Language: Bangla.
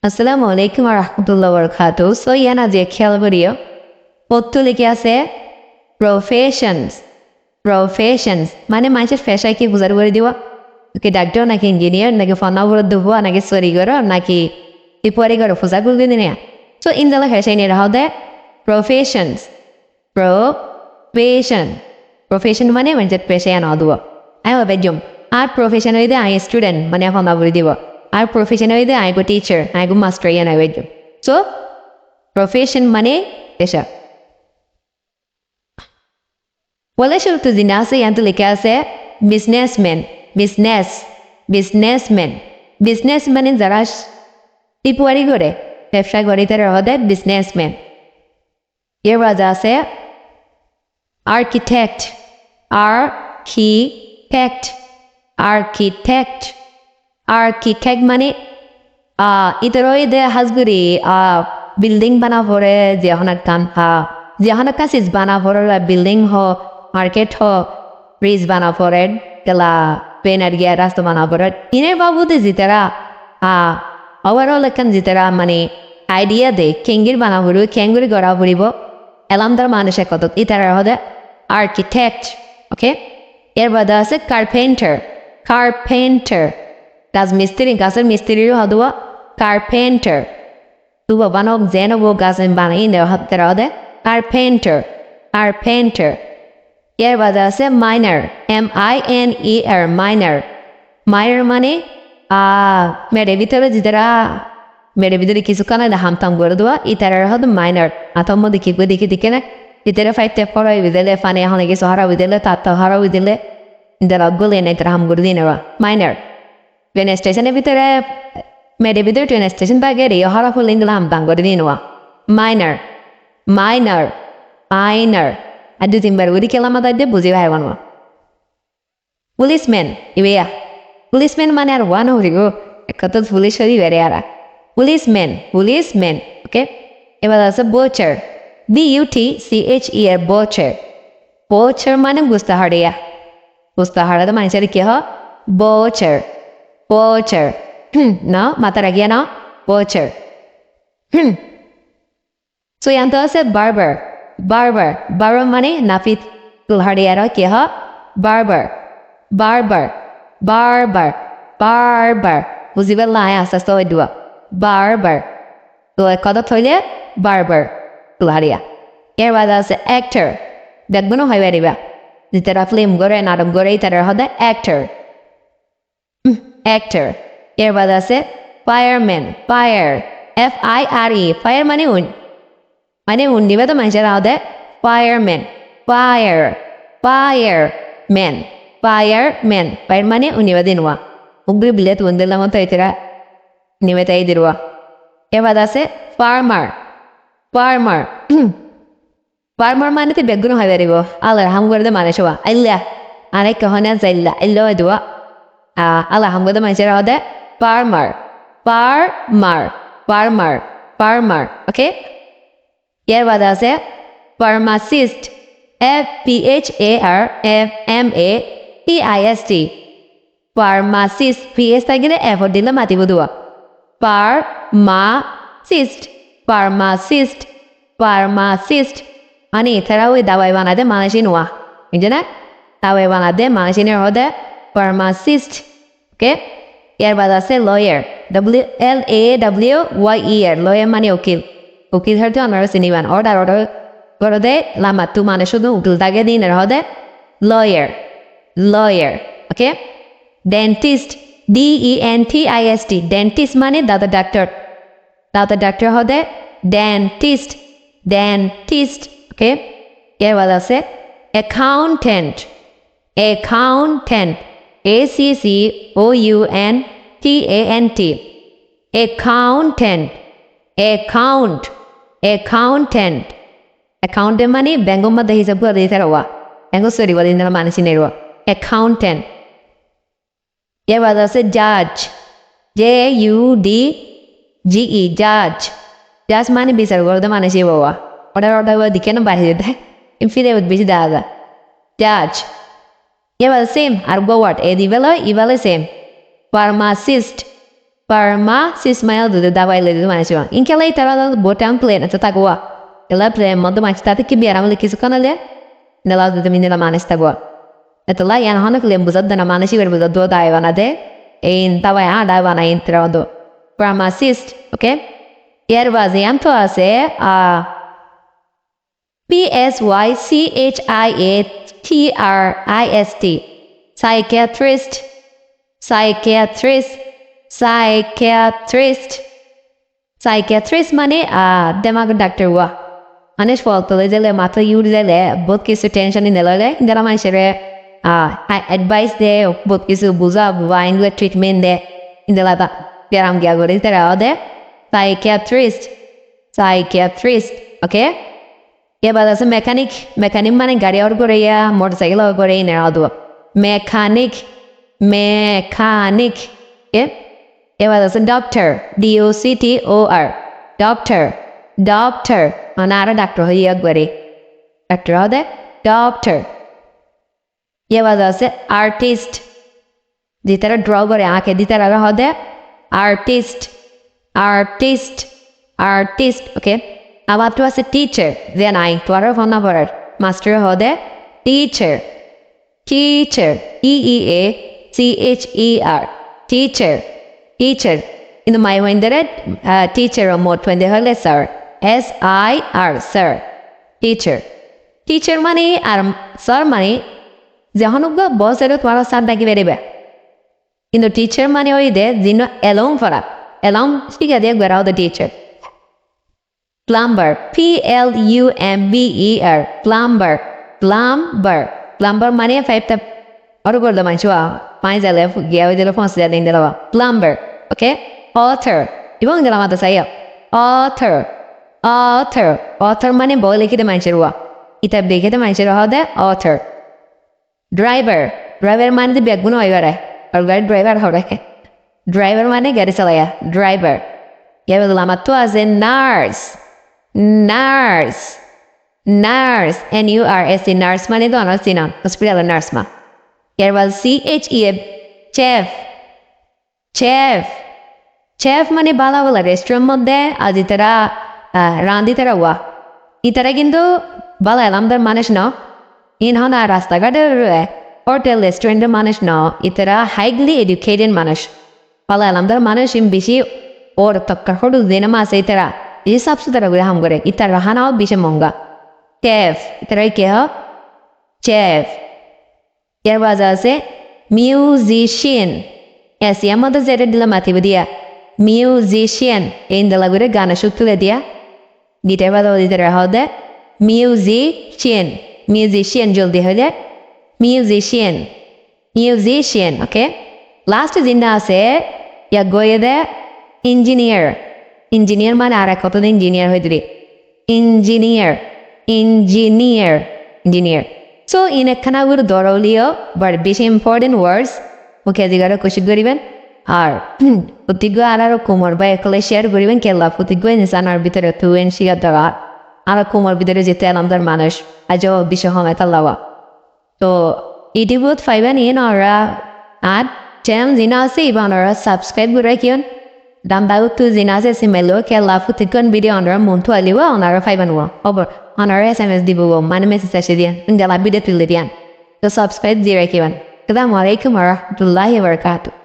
আসসালামু আলাইকুম ওয়া রাহমাতুল্লাহি ওয়া বারাকাতুহু। সো ইয়ানা যে খেয়াল করিও পত্তু লিখে আছে প্রফেশনস মানে মানুষের পেশায় কি বুঝার করে দিব কি ডাক্তার নাকি ইঞ্জিনিয়ার নাকি ফনাবর দেব নাকি সরিগর নাকি টিপুয়ারিগর ফুজা গুলো দিনে সো ইনদালা পেশায় নিয়ে রাহো দে প্রফেশনস প্রফেশন মানে মানুষের পেশায় আনা দেব আই হবে জম আর প্রফেশন হইতে আই স্টুডেন্ট মানে ফনাবর দিব আর প্রফেশন হইতে আই গো টিচার আই গো মাস্টার ইয়ান আই জম সো প্রফেশন মানে পেশা Wala শুরুতে দিন আছে ইয়ান্তে লিখে আছে বিজনেস মানে যারা টিপুয়ারি করে ব্যবসা করে তারা হতে বিজনেসম্যান এর বাজা আছে আর্কিটেক্ট মানে ইতরই দে হাজগুড়ি বিল্ডিং বানা পড়ে যেহনার কাছিস বানা পড়ে বিল্ডিং হ মার্কেট হ ব্রিজ বানা পড়ে গেলা পেনার গিয়া রাস্তা বানা পড়ে ইনের বাবুতে জিতারা ওভারঅল এখান জিতারা মানে আইডিয়া দে কেঙ্গির বানা পড়িব কেঙ্গুরি গড়া পড়িব এলামদার মানুষের কত ইতারা হদে আর্কিটেক্ট ওকে এর বাদে আছে কার্পেন্টার রাজমিস্ত্রি গাছের মিস্ত্রিরও হদুয়া কার্পেন্টার তুবা বানক যেন বো গাছের বানাই দেওয়া হাতের হদে কার্পেন্টার এর বাদে আছে মাইনার মাইনার মানে মেরে ভিতরে মেরে ভিতরে কিছু কানা হামতাম করে দেওয়া ইতারার হদ মাইনার আতম্ম দেখি না ভিতরে ফাইতে পড়াই দিলে ফানে এখন কিছু হারাবি দিলে তার হারাবি দিলে যারা গলে নাই তারা হাম করে দিয়ে নেওয়া মাইনার ট্রেন স্টেশনের ভিতরে মেরে ভিতরে ট্রেন স্টেশন বা গেলে হারা ফুল দিলে হামতাম করে দিয়ে নেওয়া মাইনার আর দু তিনবার উড়ি খেলাম দিয়ে বুঝি ভাই বানবা পুলিশম্যান মানে আর ওয়ান হরি গো এক তো পুলিশ হরি বেড়ে আর পুলিশম্যান ওকে এবার আছে বোচার BUTCHER বোচার মানে গুস্তা হাড়া মানুষের কি হ বোচার না মাথা রাখিয়া না বোচার সো ইয়ান্ত আছে বারবার মানে নাফিত কুলহাড়িয়ার কি হ বারবার বুঝিবার লাই আস্তে আস্তে ওই দোয়া বারবার তো কথা থইলে বারবার কুলহাড়িয়া এর বাদে আছে অ্যাক্টর দেখবো না হয় বাড়িবা যে তারা ফিল্ম করে নাটক করে তারা হদে অ্যাক্টর এর বাদে আছে ফায়ারম্যান FIRE ফায়ার মানে দিবে তো মানুষের হদে ফায়ারম্যান ফায়ার মানে উনিবা দিনওয়া উগ্রি বিলে তুন দিলাম তো এরা নিবে তাই দিরুয়া এবার আছে ফার্মার মানে তো বেগুন হয় পারিব আল্লাহ হাম করে দে মানুষ হওয়া আল্লাহ আরেক কহনে যাইল্লা আল্লাহ দেওয়া আল্লাহ হাম করে দে মানুষের হদে ফার্মার ওকে এর বাদে আছে ফার্মাসিস্ট FPHARMACIST ফার্মাসিস্ট PS থাকিলে এফর দিলে মাতিব দেওয়া ফার্মাসিস্ট মানে এছাড়া ওই দাওয়াই বানাতে মানুষই নোয়া বুঝছে না দাওয়াই বানাতে মানুষের হদে ফার্মাসিস্ট ওকে এর বাদ আছে লয়ার LAWYER লয়ার মানে উকিল হয়তো আমরা চিনিবান অর্ডার করে দে লামাতু মানে শুধু উকিল তাকে দিন এর হদে লয়ার ওকে ডেন্টিস্ট DENTIST ডেন্টিস্ট মানে দাদা ডাক্তার হদে ডেন্টিস্ট ওকে এর বাদ আছে অ্যাকাউন্টেন্ট ACCOUNTANT অ্যাকাউন্টেন্ট মানে ব্যাঙ্গর মধ্যে হিসাব করে দিতে রওয়া ব্যাঙ্গ সরি বলে দিন মানুষই নেই রওয়া অ্যাকাউন্টেন্ট এবার আছে জাজ JUDGE জাজ মানে বিচার করতে মানুষই বাবা অর্ডার দিকে না বাড়িয়ে দেয় ফিরে বেশি দেওয়া যায় জাজ এবার সেম আর গোয়াট এ দিবেল ইবেলে same pharmacist Parma sismail do da vai le mancho. In que lei tara bo template na tagwa. Ela play modo manch tata ki biara mole kisu kanale. Nela do minela manes tagwa. Etla yan hanak le buzad na manasi ver buzad do da ivana de. Ein tawa ya da ivana introdo. Pharmacist, okay? Yer was yanto ase PSYCHIATRIST. Psychiatrist. Psychiatrist. Psychiatrist. Psychiatrist mane demag doctor wa. Anish foltole jele mata yur jele bot kisu tension in delale dela manshere advice de bot kisu buza wine treatment de indela ta biaram gya gore tera ode psychiatrist. Psychiatrist, okay? এবার আছে মেকানিক মেকানিক মানে গাড়ি অর করে মোটরসাইকেল অর করে নেওয়া দেওয়া মেকানিক মেকানিক এবার আছে ডক্টর DOCTOR ডক্টর ডক্টর মানে আরো ডাক্তার হয়ে একবারে ডাক্তার হবে ডক্টর এবার আছে আর্টিস্ট যেটারা ড্র করে আঁকে দিতারা হবে আর্টিস্ট আর্টিস্ট আর্টিস্ট ওকে আবার তো আছে টিচার যে নাই তো আরো ফোন নাম্বার মাস্টার হদে teacher teacher TEACHER teacher teacher কিন্তু মাই ওয়েন্দারে টিচার মোট ওয়েন্দে হলে sir SIR sir teacher teacher মানে আর স্যার মানে যখন বস এর তোমার স্যার ডাকি বেরিবে কিন্তু টিচার মানে ওই দে যিনি এলং ফরা এলং ঠিক আছে বেরাও the teacher Plumber, PLUMBER, plumber, plumber, plumber money five tap. Or go the manchua, finds a left, give the phone said in the lava. Plumber, okay? Author, you won't get out the say author, author, author money boy like the manchua. It a big the manchua how the author. Driver, driver money the big no or guide driver how driver money get it a driver. Give the lamato as a nurse. Nurse, nurse, NURSE, nurse মানে তো অনার্স দিন হসপিটাল নার্স মা কেবল CHEF চেফ চেফ চেফ মানে বালা বালা রেস্টুরেন্ট মধ্যে আজ ইতারা রাঁধি তারা ওয়া ইতারা কিন্তু বালা এলামদার মানুষ ন ইন হন রাস্তাঘাটের হোটেল রেস্টুরেন্টের মানুষ ন ইতারা হাইলি এডুকেটেড মানুষ বালা এলামদার মানুষ বেশি ওর তক্কার হোটেল দিনে মাসে ইতারা ये सबसे तरह gue हम करे इतना रहना हो बीच मंगा chef इतना क्या हो chef क्या वजह से musician ऐसे हम तो ज़्यादा दिल माथी बदिया musician इन दिल गुरे गाना शुद्ध ले दिया गिटार वाला वो इधर रहा होता musician musician जल्दी हो जाए musician musician okay last जिन्ना से या गोये दे engineer Engineer মানে আর কত দিন ইঞ্জিনিয়ার হয়ে দিলি engineer engineer engineer so in একখানা গুলো দরলিও বাট বেশি ইম্পর্টেন্ট ওয়ার্ডস ওকে আজিগারে কোশিশ করিবেন আর প্রতিজ্ঞ আর কোমর বা একলে শেয়ার করিবেন কেলা প্রতিজ্ঞ নিসানার ভিতরে ফ্লুয়েন্সি দ্বারা আর কোমর ভিতরে যেতে আলামদার মানুষ আজ বিষয় হয় তাল্লাওয়া তো ইউটিউবত ফাইবেন ইন ওরা আর চ্যানেল জিনা আছে ইবান ওরা সাবস্ক্রাইব করে কিয়ন Dan baru tu jenazah si melo ke lafu tikon video on orang muntu aliwa on orang faiban wa over on orang SMS di bawah mana message saja dia enggak lebih detail dia so subscribe direct kian. Assalamualaikum warahmatullahi wabarakatuh.